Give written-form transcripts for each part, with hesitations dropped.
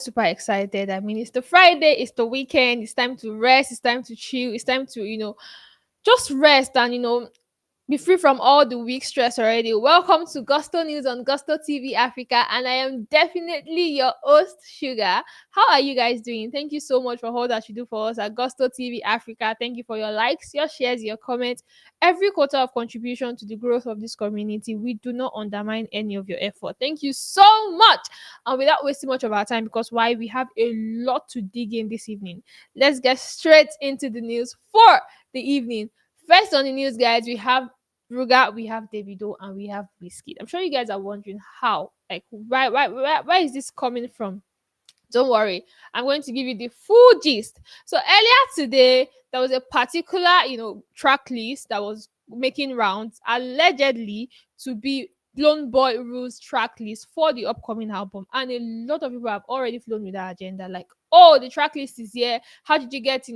super excited. I mean, it's the Friday, it's the weekend, it's time to rest, it's time to chill, it's time to, just rest and, be free from all the week stress already. Welcome to Gusto News on Gusto TV Africa, and I am definitely your host, Sugar. How are you guys doing? Thank you so much for all that you do for us at Gusto TV Africa. Thank you for your likes, your shares, your comments, every quarter of contribution to the growth of this community. We do not undermine any of your effort. Thank you so much. And without wasting much of our time, because why we have a lot to dig in this evening, let's get straight into the news for the evening. First on the news, guys, we have Ruga, we have Davido, and we have Wizkid. I'm sure you guys are wondering how, like, why is this coming from? Don't worry, I'm going to give you the full gist. So earlier today, there was a particular, track list that was making rounds, allegedly to be Blown Boy Rules track list for the upcoming album, and a lot of people have already flown with that agenda. Like, oh, the track list is here. How did you get,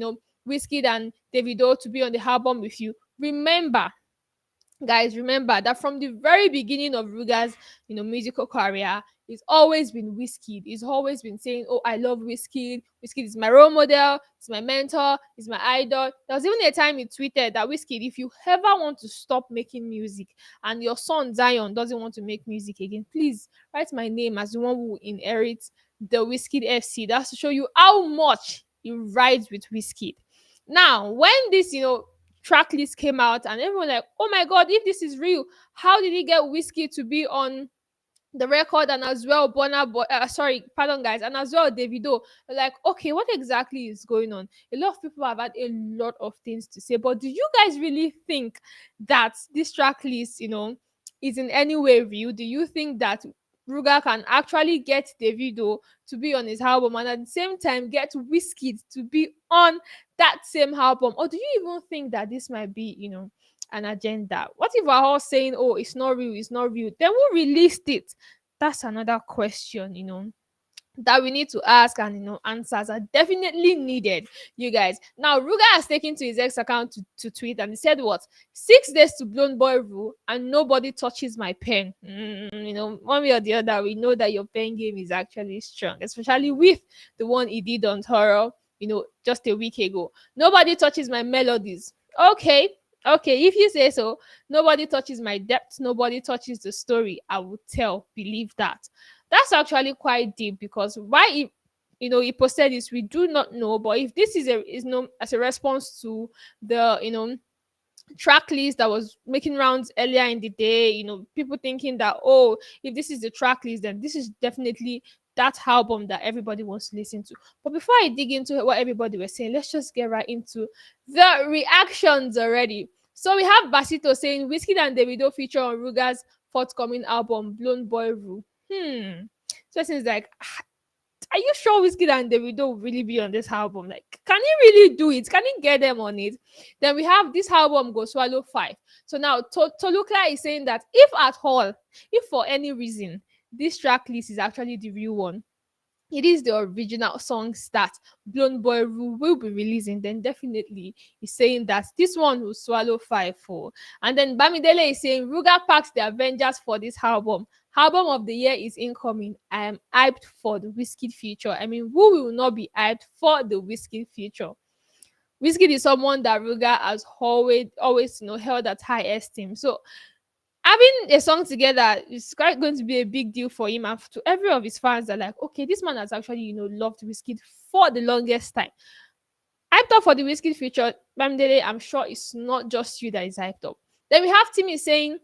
Wizkid and Davido to be on the album with you? Remember, guys, remember that from the very beginning of Ruga's musical career, it's always been Wizkid. He's always been saying, oh, I love Wizkid. Wizkid is my role model, it's my mentor, it's my idol. There was even a time he tweeted that, Wizkid, if you ever want to stop making music and your son Zion doesn't want to make music again, please write my name as the one who will inherit the Wizkid FC. That's to show you how much he rides with Wizkid. Now, when this, track list came out and everyone like, oh my god, if this is real, how did he get Whiskey to be on the record, and as well Burna Boy, sorry, pardon guys, and as well Davido? Like, okay, what exactly is going on? A lot of people have had a lot of things to say, but do you guys really think that this track list, is in any way real? Do you think that Ruga can actually get Davido to be on his album and at the same time get Wizkid to be on that same album? Or do you even think that this might be, an agenda? What if we're all saying, oh, it's not real, it's not real? Then who released it? That's another question, that we need to ask, and answers are definitely needed, you guys. Now Ruga has taken to his ex account to tweet, and he said, what, 6 days to Blown Boy rule and nobody touches my pen. One way or the other, we know that your pen game is actually strong, especially with the one he did on Toro, just a week ago. Nobody touches my melodies. Okay, if you say so. Nobody touches my depth, nobody touches the story. I will tell, believe that. That's actually quite deep, because why he posted this, we do not know. But if this is as a response to the track list that was making rounds earlier in the day, people thinking that, oh, if this is the track list, then this is definitely that album that everybody wants to listen to. But before I dig into what everybody was saying, let's just get right into the reactions already. So we have Basito saying Wizkid and Davido feature on Ruga's forthcoming album Blown Boy Rule. So it seems like, are you sure Wizkid and Davido will really be on this album? Like, can he really do it? Can he get them on it? Then we have this album Go Swallow 5. So now Toluka is saying that if at all, if for any reason this track list is actually the real one, it is the original songs that Blown Boy will be releasing, then definitely he's saying that this one will swallow 5 for. And then Bamidele is saying Ruga packs the Avengers for this album. Album of the year is incoming. I am hyped for the Wizkid feature. I mean, who will not be hyped for the Wizkid feature? Wizkid is someone that Ruga has always held at high esteem. So having a song together is quite going to be a big deal for him, and to every of his fans are like, okay, this man has actually loved Wizkid for the longest time. Hyped up for the Wizkid feature, Bamidele, I'm sure it's not just you that is hyped up. Then we have Timmy saying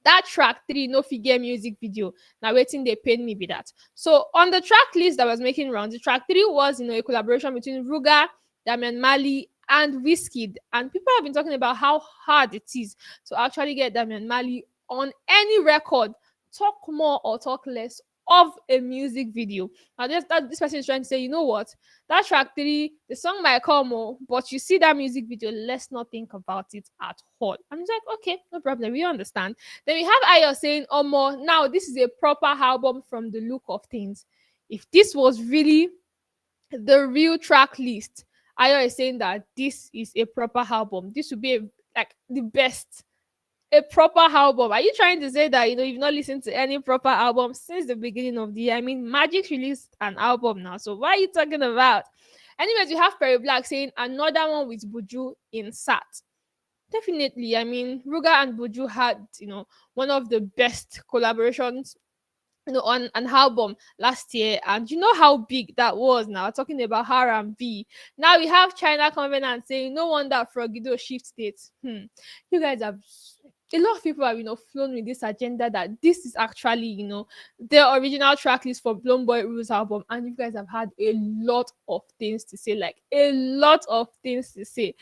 that track 3 no figure music video. Now waiting, they paid me be that. So on the track list that was making rounds, the track 3 was a collaboration between Ruga, Damian Marley, and Wizkid. And people have been talking about how hard it is to actually get Damian Marley on any record, talk more or talk less, of a music video. Now this person is trying to say, you know what, that track 3, the song might come, but you see that music video, let's not think about it at all. I'm just like, okay, no problem, we understand. Then we have Ayo saying, Omo, now this is a proper album from the look of things. If this was really the real track list, Ayo is saying that this is a proper album. This would be like the best a proper album. Are you trying to say that you've not listened to any proper album since the beginning of the year? I mean, Magic released an album now, so what are you talking about? Anyways, we have Perry Black saying another one with Buju in Sat. Definitely, I mean, Ruga and Buju had one of the best collaborations on an album last year, and you know how big that was. Now talking about R&B, now we have China Covenant saying no wonder Frogido shift states. You guys have, a lot of people have flown with this agenda that this is actually the original track list for Blown Boy Rules album, and you guys have had a lot of things to say, like a lot of things to say.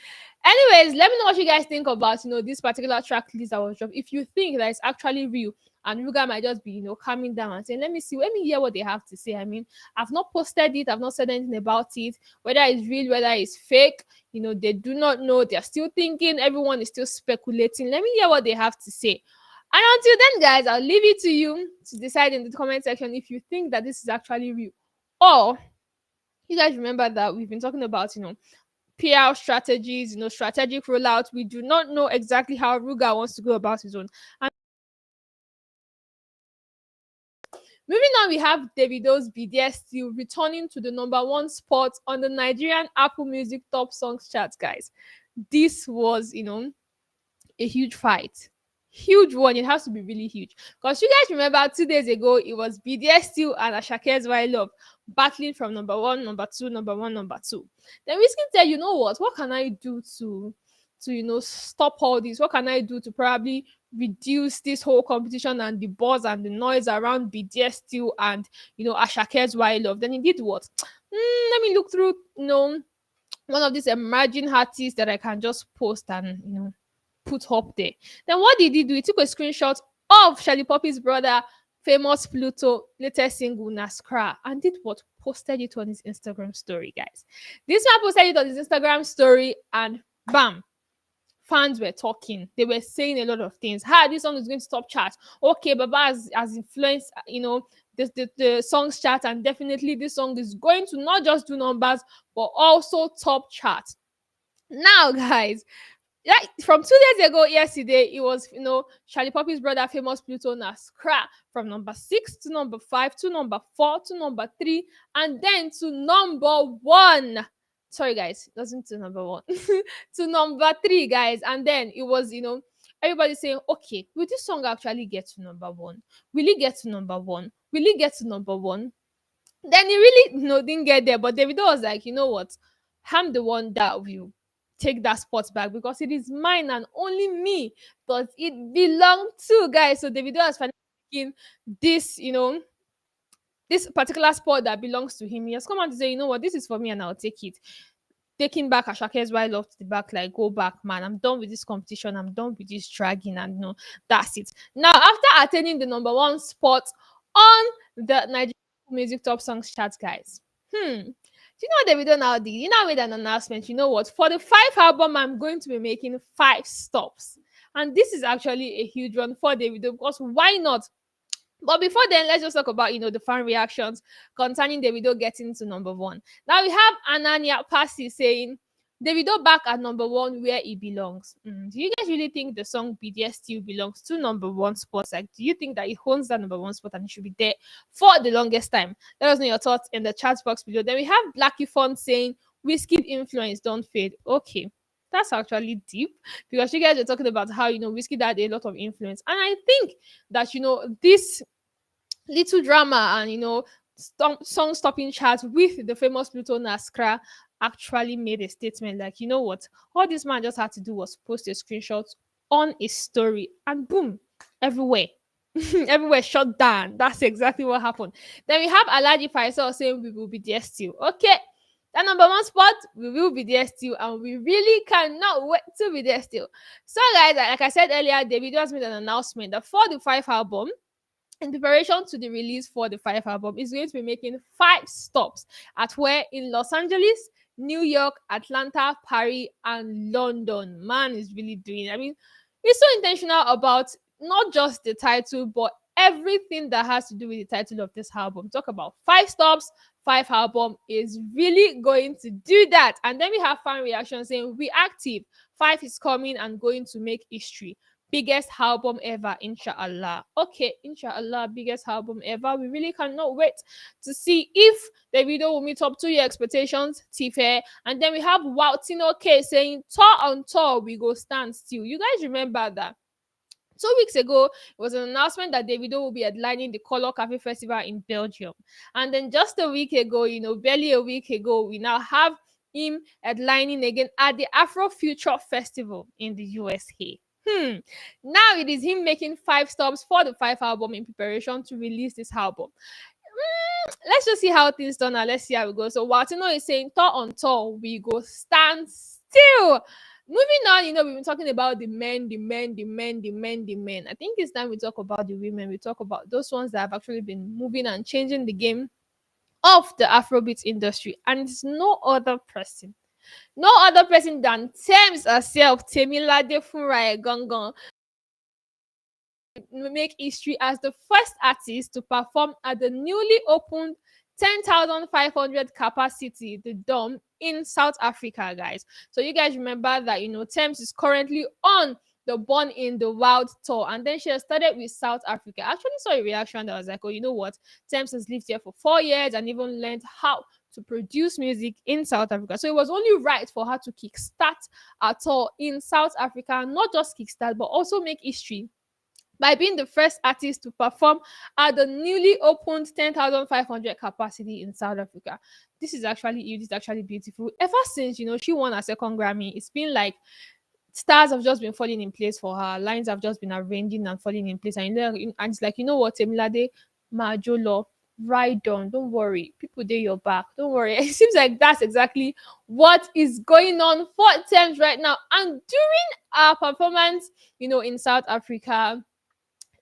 Anyways, let me know what you guys think about this particular track list that was dropped. If you think that it's actually real, and Ruga might just be calming down and saying, let me hear what they have to say. I mean, I've not posted it, I've not said anything about it, whether it's real, whether it's fake. They do not know, they're still thinking, everyone is still speculating. Let me hear what they have to say. And until then, guys, I'll leave it to you to decide in the comment section if you think that this is actually real, or you guys remember that we've been talking about PR strategies, strategic rollout. We do not know exactly how Ruga wants to go about his own. And moving on, we have Davido's BDS still returning to the number one spot on the Nigerian Apple Music Top Songs chart, guys. This was, a huge fight. Huge one. It has to be really huge. Because you guys remember 2 days ago, it was BDS still and Ashake's Why Love battling from number one, number two, number one, number two. Then Wizkid said, you know what can I do to stop all this? What can I do to probably reduce this whole competition and the buzz and the noise around BDS still and Ashake's Why Love? Then he did what? Let me look through one of these emerging artists that I can just post and put up there. Then what did he do? He took a screenshot of Shelly Poppy's brother, Famous Pluto, latest single Naskra, and did what? Posted it on his Instagram story, guys. This man posted it on his Instagram story, and bam, fans were talking. They were saying a lot of things. This song is going to top chart. Okay, Baba has influenced, the songs chart, and definitely this song is going to not just do numbers, but also top chart. Now, guys, like from 2 days ago, yesterday, it was Charlie Poppy's brother, Famous Pluto, Naskra, from number 6 to number 5 to number 4 to number 3, and then to number 1. Sorry, guys, it wasn't to number 1. To number 3, guys. And then it was everybody saying, okay, will this song actually get to number 1? Will it get to number 1? Will it get to number 1? Then he really didn't get there, but Davido was like, you know what, I'm the one that will take that spot back because it is mine and only me does it belong to, guys. So Davido has finally taken this this particular spot that belongs to him. He has come out to say, you know what, this is for me and I'll take it. Taking back Ashake's Why Love to the back, like, go back, man. I'm done with this competition. I'm done with this dragging, and that's it. Now, after attaining the number 1 spot on the Nigerian Music Top Songs chart, guys, do you know what Davido now did? You know, with an announcement, you know what? For the 5th album, I'm going to be making 5 stops. And this is actually a huge one for Davido, because why not? But before then, let's just talk about, the fan reactions concerning Davido getting to number 1. Now we have Anania Passy saying, Davido back at number 1 where he belongs. Do you guys really think the song BDS still belongs to number 1 spot? Like, do you think that it owns that number 1 spot and it should be there for the longest time? Let us know your thoughts in the chat box below. Then we have Blackie Font saying, Wizkid influence don't fade. Okay, that's actually deep, because you guys are talking about how Wizkid had a lot of influence, and I think that this little drama and song stopping chart with the Famous Pluto Naskra actually made a statement like, you know what, all this man just had to do was post a screenshot on his story, and boom, everywhere everywhere shut down. That's exactly what happened. Then we have Alaji Faisal saying, we will be there still. Okay, that number 1 spot, we will be there still, and we really cannot wait to be there still. So, guys, like I said earlier, Davido has made an announcement that for the 5th album, in preparation to the release for the 5th album, is going to be making 5 stops at where? In Los Angeles, New York, Atlanta, Paris, and London. Man is really doing it. I mean, he's so intentional about not just the title, but everything that has to do with the title of this album. Talk about 5 stops, 5 album is really going to do that. And then we have fan reaction saying, we active, 5 is coming and going to make history. biggest album ever, inshallah. Okay, inshallah, biggest album ever. We really cannot wait to see if the video will meet up to your expectations, Tife. And then we have Waltino K saying, tour on tour, we go stand still. You guys remember that? 2 weeks ago, it was an announcement that Davido will be headlining the Color Cafe Festival in Belgium. And then just a week ago, barely a week ago, we now have him headlining again at the Afro Future Festival in the USA. Now it is him making 5 stops for the 5 album in preparation to release this album. Let's just see how things turn out. Let's see how it goes. So Watino is saying, tour on tour, we go stand still. Moving on, we've been talking about the men, the men, the men, the men, the men. I think it's time we talk about the women. We talk about those ones that have actually been moving and changing the game of the Afrobeat industry. And it's no other person than Tems herself, Temilade Funrae Gangan, make history as the first artist to perform at the newly opened 10,500 capacity, the Dome in South Africa, guys. So you guys remember that, Thames is currently on the Born in the Wild tour, and then she has started with South Africa. I actually saw a reaction that was like, oh, you know what? Thames has lived here for 4 years and even learned how to produce music in South Africa. So it was only right for her to kickstart a tour in South Africa, not just kickstart, but also make history by being the first artist to perform at the newly opened 10,500 capacity in South Africa. This is actually beautiful. Ever since, she won her second Grammy, it's been like stars have just been falling in place for her. Lines have just been arranging and falling in place. And it's like, you know what, Temilade, Majolo, ride on. Don't worry. People do your back. Don't worry. It seems like that's exactly what is going on for Thames right now. And during our performance, in South Africa,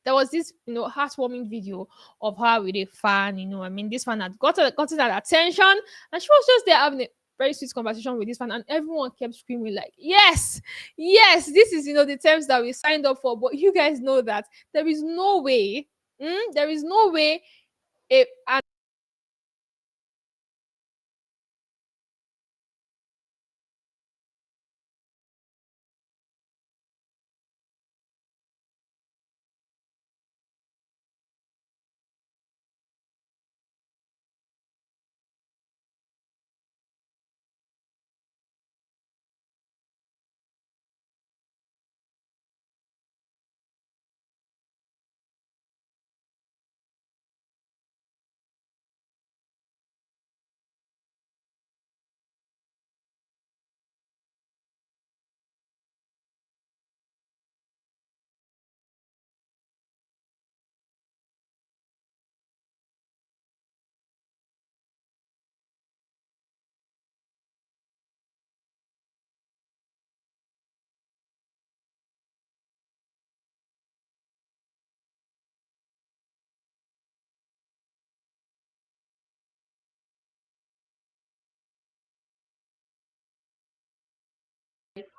there was this, heartwarming video of her with a fan. This fan had gotten her attention, and she was just there having a very sweet conversation with this fan, and everyone kept screaming like, "Yes, yes, this is the terms that we signed up for." But you guys know that there is no way, there is no way a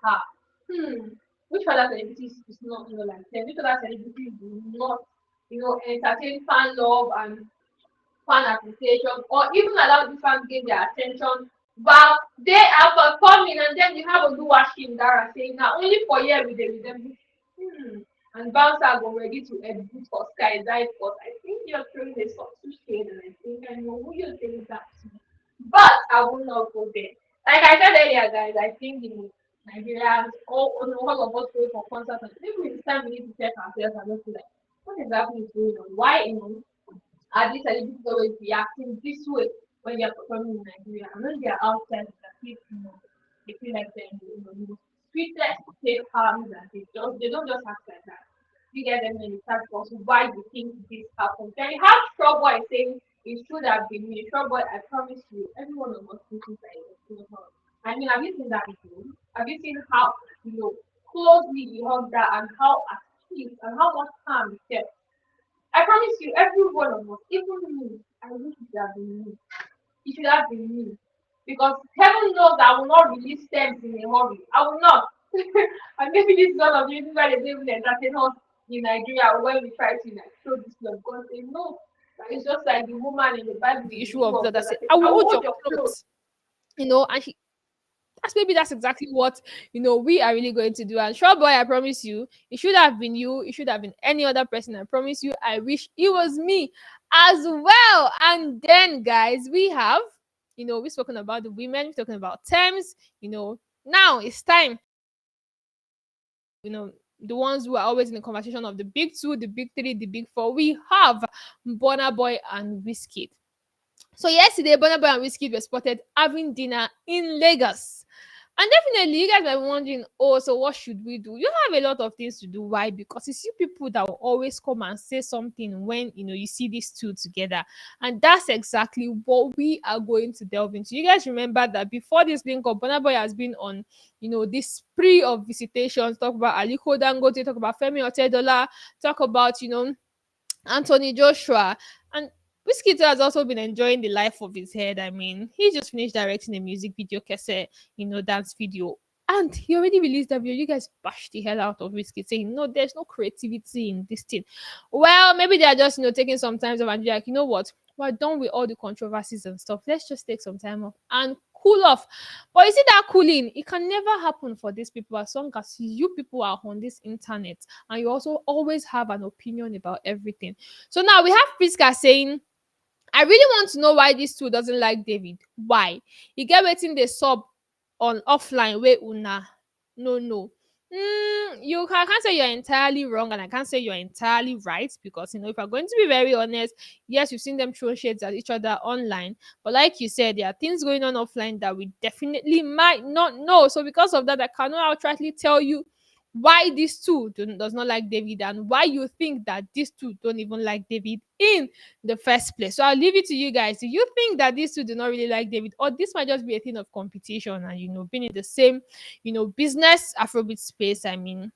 her. Hmm. Which other celebrities is not, like them? Which other celebrities do not, entertain fan love and fan appreciation, or even allow the fans give their attention while they are performing, and then you have Oluwaseun Dara saying, "Now only for here we dey with them." And Bouncer go ready to execute for Sky Dive, but I think you're throwing a subtle shade, and I think I know who you're saying that to. But I will not go there. Like I said earlier, guys, I think Nigerians, all of us go for concerts, and maybe it's time we need to check ourselves and just be like, what exactly is going on? Why, are these celebrities always reacting this way when they're performing in Nigeria? And when they're outside, they feel like they're sweetest, safe harms, and they don't just act like that. You get them in the start also why you think this happened. Then you have Trouble saying it should have been me. Trouble, I promise you, every one of us thinks that it was her. I mean, have you seen that video? Have you seen how closely he hugged her and how at peace and how much calm he kept? I promise you, every one of us, even me, I wish it should have been me. It should have been me. Because heaven knows I will not release stems in a hurry. I will not. And maybe this is one of the reasons why they don't even entertain us in Nigeria when we try to show this love. Because they know that it's just like the woman in the Bible, the The issue issue of of blood that that said, I say, "I I will will hold hold your your clothes. clothes," and maybe that's exactly what we are really going to do. And sure boy, I promise you, it should have been you, it should have been any other person. I promise you, I wish it was me as well. And then, guys, we have, we've spoken about the women, we've spoken about Tems. Now it's time, the ones who are always in the conversation of the big two, the big three, the big four. We have Burna Boy and Wizkid. So yesterday, Burna Boy and Wizkid were spotted having dinner in Lagos. And definitely, you guys are wondering, oh, so what should we do? You have a lot of things to do. Why? Because you see people that will always come and say something when you see these two together, and that's exactly what we are going to delve into. You guys remember that before this link up, Burna Boy has been on, this spree of visitations. Talk about Aliko Dangote, talk about Femi Otedola, talk about Anthony Joshua, and Wizkid has also been enjoying the life of his head. I mean, he just finished directing a music video, cassette, dance video. And he already released that video. You guys bashed the hell out of Wizkid, saying, no, there's no creativity in this thing. Well, maybe they're just, taking some time off and be like, you know what? We're done with all the controversies and stuff. Let's just take some time off and cool off. But you see, that cooling, it can never happen for these people as long as you people are on this internet and you also always have an opinion about everything. So now we have Priska saying, I really want to know why this two doesn't like David. Why? You get waiting the sub on offline where una no. I can't say you're entirely wrong and I can't say you're entirely right, because if I'm going to be very honest, yes, you've seen them throw shades at each other online, but like you said, there are things going on offline that we definitely might not know. So because of that, I cannot outrightly tell you why these two does not like David and why you think that these two don't even like David in the first place. So I'll leave it to you guys. Do you think that these two do not really like David, or this might just be a thing of competition and being in the same business Afrobeat space? I mean,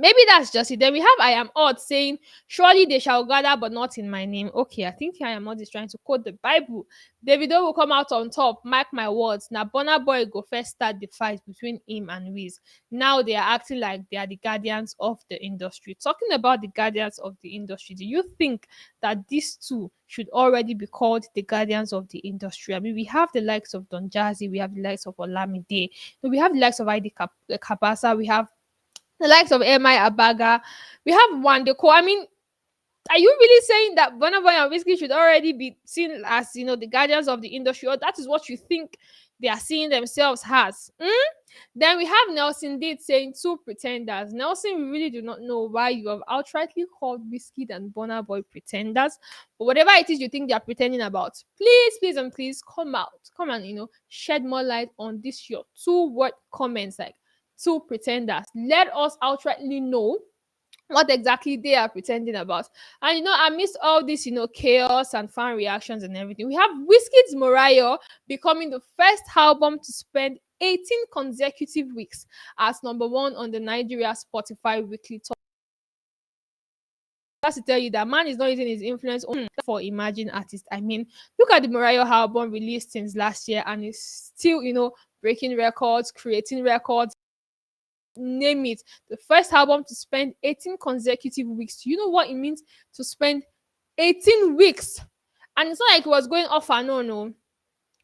maybe that's just it. Then we have I Am Odd saying, surely they shall gather, but not in my name. Okay, I think I Am Odd is trying to quote the Bible. Davido will come out on top, mark my words. Now, Burna Boy go first start the fight between him and Wiz. Now they are acting like they are the guardians of the industry. Talking about the guardians of the industry, do you think that these two should already be called the guardians of the industry? I mean, we have the likes of Don Jazzy, we have the likes of Olamide, we have the likes of ID Kabasa, we have the likes of MI Abaga, we have Wandeko. I mean, are you really saying that Burna Boy and Wizkid should already be seen as, the guardians of the industry, or that is what you think they are seeing themselves as? Then we have Nelson Date saying, two pretenders. Nelson, we really do not know why you have outrightly called Wizkid and Burna Boy pretenders, but whatever it is you think they are pretending about, please and please come out, come and shed more light on this your two-word comments, like two pretenders. Let us outrightly know what exactly they are pretending about. And amidst all this, chaos and fan reactions and everything, we have Wizkid's Mariah becoming the first album to spend 18 consecutive weeks as number one on the Nigeria Spotify weekly top. That's to tell you that man is not using his influence only for emerging artists. I mean, look at the Mariah album released since last year and it's still, breaking records, creating records, name it. The first album to spend 18 consecutive weeks. You know what it means to spend 18 weeks? And it's not like it was going off and on. No.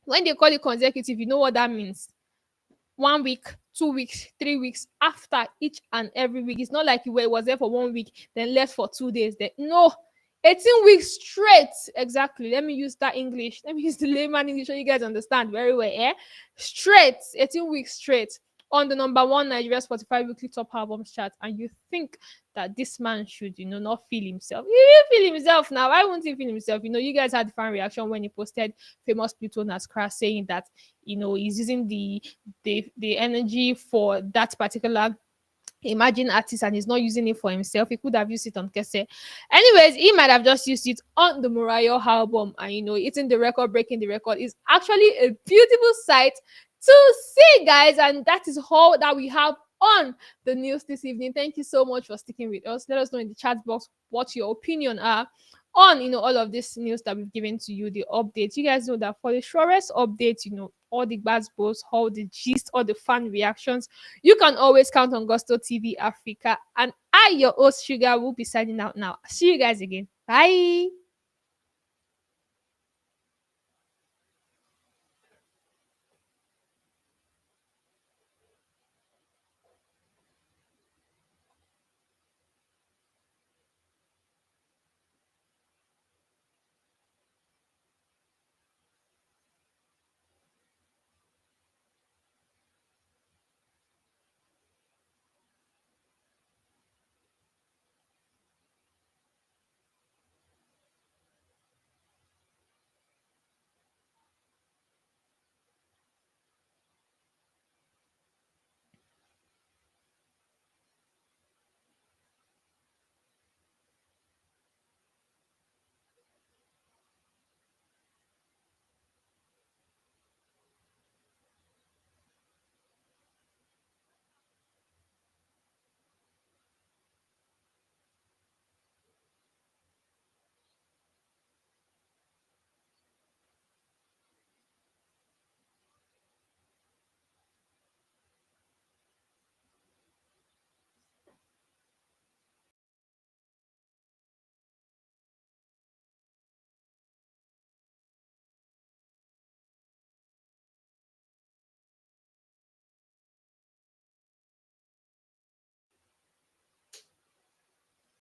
When they call it consecutive, you know what that means. 1 week, 2 weeks, 3 weeks after each and every week. It's not like it was there for 1 week, then left for 2 days. Then no, 18 weeks straight. Exactly. Let me use that English. Let me use the layman English so you guys understand very well. Straight, 18 weeks straight on the number one Nigeria Spotify weekly top albums chart. And you think that this man should, not feel himself? He will feel himself now. Why won't he feel himself? You guys had fan reaction when he posted famous Pluto Nascra saying that, he's using the energy for that particular imagine artist and he's not using it for himself. He could have used it on Kese. Anyways, he might have just used it on the Mariah album, and hitting the record, breaking the record is actually a beautiful sight to see, guys. And that is all that we have on the news this evening. Thank you so much for sticking with us. Let us know in the chat box what your opinion are on all of this news that we've given to you, the updates. You guys know that for the surest updates, all the buzz balls, all the gist, all the fan reactions, you can always count on Gusto TV Africa. And I, your host Sugar, will be signing out now. See you guys again. Bye.